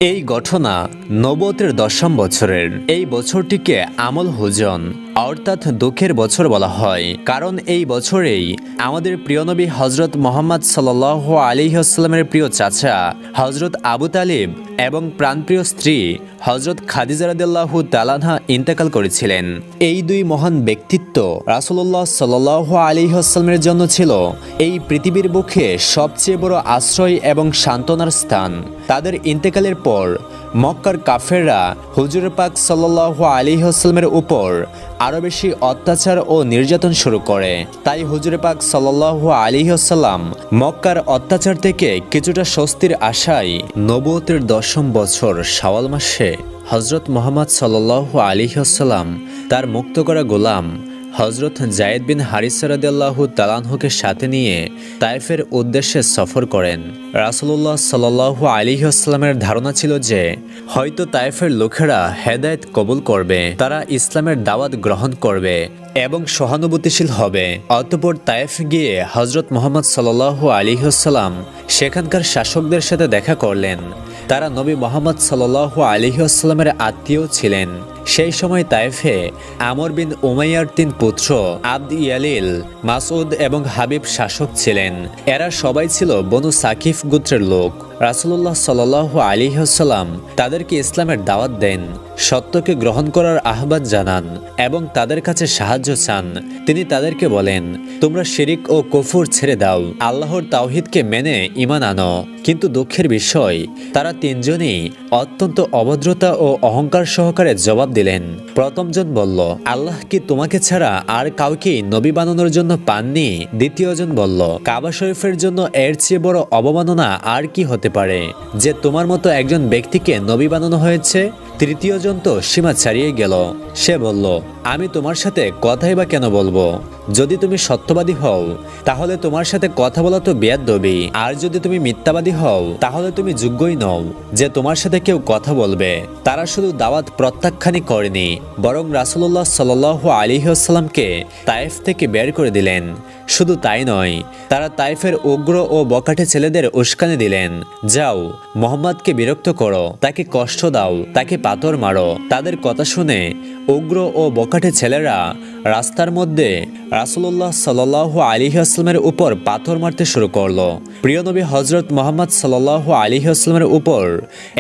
এই ঘটনা নবুয়তের ১০ম বছরের। এই বছরটিকে আমল হুজন অর্থাৎ দুঃখের বছর বলা হয়, কারণ এই বছরেই আমাদের প্রিয় নবী হজরত মোহাম্মদ সাল্লাল্লাহু আলাইহি ওয়াসাল্লামের প্রিয় চাচা হজরত আবু তালিব এবং প্রাণপ্রিয় স্ত্রী হজরত খাদিজা রাদিয়াল্লাহু তাআলা আনহা ইন্তেকাল করেছিলেন। এই দুই মহান ব্যক্তিত্ব রাসূলুল্লাহ সাল্লাল্লাহু আলাইহি ওয়াসাল্লামের জন্য ছিল এই পৃথিবীর বুকে সবচেয়ে বড় আশ্রয় এবং সান্ত্বনার স্থান। তাদের ইন্তেকালের পর মক্কার কাফেররা হুজুর পাক সাল্লাল্লাহু আলাইহি ওয়াসাল্লামের উপর আরও বেশি অত্যাচার ও নির্যাতন শুরু করে। তাই হুজুর পাক সাল্লাল্লাহু আলাইহি ওয়াসাল্লাম মক্কার অত্যাচার থেকে কিছুটা স্বস্তির আশায় নবুয়তের ১০ম বছর শাওয়াল মাসে হজরত মুহাম্মদ সাল্লাল্লাহু আলাইহি ওয়াসাল্লাম তার মুক্ত করা গোলাম হজরত জায়েদ বিন হারিসা রাদিয়াল্লাহু তাআলা আনহুকে সাথে নিয়ে তায়েফের উদ্দেশ্যে সফর করেন। রাসূলুল্লাহ সাল্লাল্লাহু আলাইহি ওয়াসাল্লামের ধারণা ছিল যে হয়তো তায়েফের লোকেরা হেদায়েত কবুল করবে, তারা ইসলামের দাওয়াত গ্রহণ করবে এবং সহানুভূতিশীল হবে। অতঃপর তায়েফ গিয়ে হজরত মুহাম্মদ সাল্লাল্লাহু আলাইহি ওয়াসাল্লাম সেখানকার শাসকদের সাথে দেখা করলেন। তারা নবী মুহাম্মদ সাল্লাল্লাহু আলাইহি ওয়াসাল্লামের আত্মীয় ছিলেন। সেই সময় তায়েফে আমর বিন উমাইয়ার ৩ পুত্র আবদ ইয়ালিল, মাসউদ এবং হাবিব শাসক ছিলেন। এরা সবাই ছিল বনু সাকিফ গোত্রের লোক। রাসূলুল্লাহ সাল্লাল্লাহু আলাইহি ওয়াসাল্লাম তাদেরকে ইসলামের দাওয়াত দেন, সত্যকে গ্রহণ করার আহ্বান জানান এবং তাদের কাছে সাহায্য চান। তিনি তাদেরকে বলেন, তোমরা শিরিক ও কুফর ছেড়ে দাও, আল্লাহর তাওহীদকে মেনে ঈমান আনো। কিন্তু দুঃখের বিষয়, তারা তিনজনই অত্যন্ত অভদ্রতা ও অহংকার সহকারে জবাব দিলেন। প্রথমজন বলল, আল্লাহ কি তোমাকে ছাড়া আর কাউকে নবী বানানোর জন্য পাননি? দ্বিতীয়জন বলল, কাবা শরীফের জন্য এর চেয়ে বড় অবমাননা আর কি হতে পারে যে তোমার মতো একজন ব্যক্তিকে নবী বানানো হয়েছে? তৃতীয়জন তো সীমা ছাড়িয়ে গেল। সে বলল, আমি তোমার সাথে কথাই বা কেন বলবো? যদি তুমি সত্যবাদী হও তাহলে তোমার সাথে কথা বলা তো বেয়াদবি, আর যদি তুমি মিথ্যাবাদী হও তাহলে তুমি যোগ্যই নও যে তোমার সাথে কেউ কথা বলবে। তারা শুধু দাওয়াত প্রত্যাখ্যানই করেনি, বরং রাসূলুল্লাহ সাল্লাল্লাহু আলাইহি ওয়াসাল্লামকে তায়েফ থেকে বের করে দিলেন। শুধু তাই নয়, তারা তায়েফের উগ্র ও বখাটে ছেলেদের উস্কানি দিলেন, যাও মুহাম্মদকে বিরক্ত করো, তাকে কষ্ট দাও, তাকে পাথর মারো। তাদের কথা শুনে উগ্র ও বখাটে ছেলেরা রাস্তার মধ্যে রাসূলুল্লাহ সাল্লাল্লাহু আলাইহি ওয়াসাল্লামের উপর পাথর মারতে শুরু করলো। প্রিয় নবী হযরত মুহাম্মদ সাল্লাল্লাহু আলাইহি ওয়াসাল্লামের উপর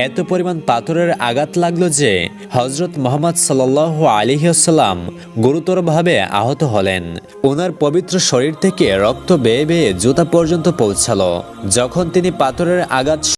এত পরিমাণ পাথরের আঘাত লাগলো যে হযরত মুহাম্মদ সাল্লাল্লাহু আলাইহি ওয়াসাল্লাম গুরুতরভাবে আহত হলেন। ওনার পবিত্র শরীর থেকে রক্ত বেয়ে বেয়ে জুতা পর্যন্ত পৌঁছালো। যখন তিনি পাথরের আঘাত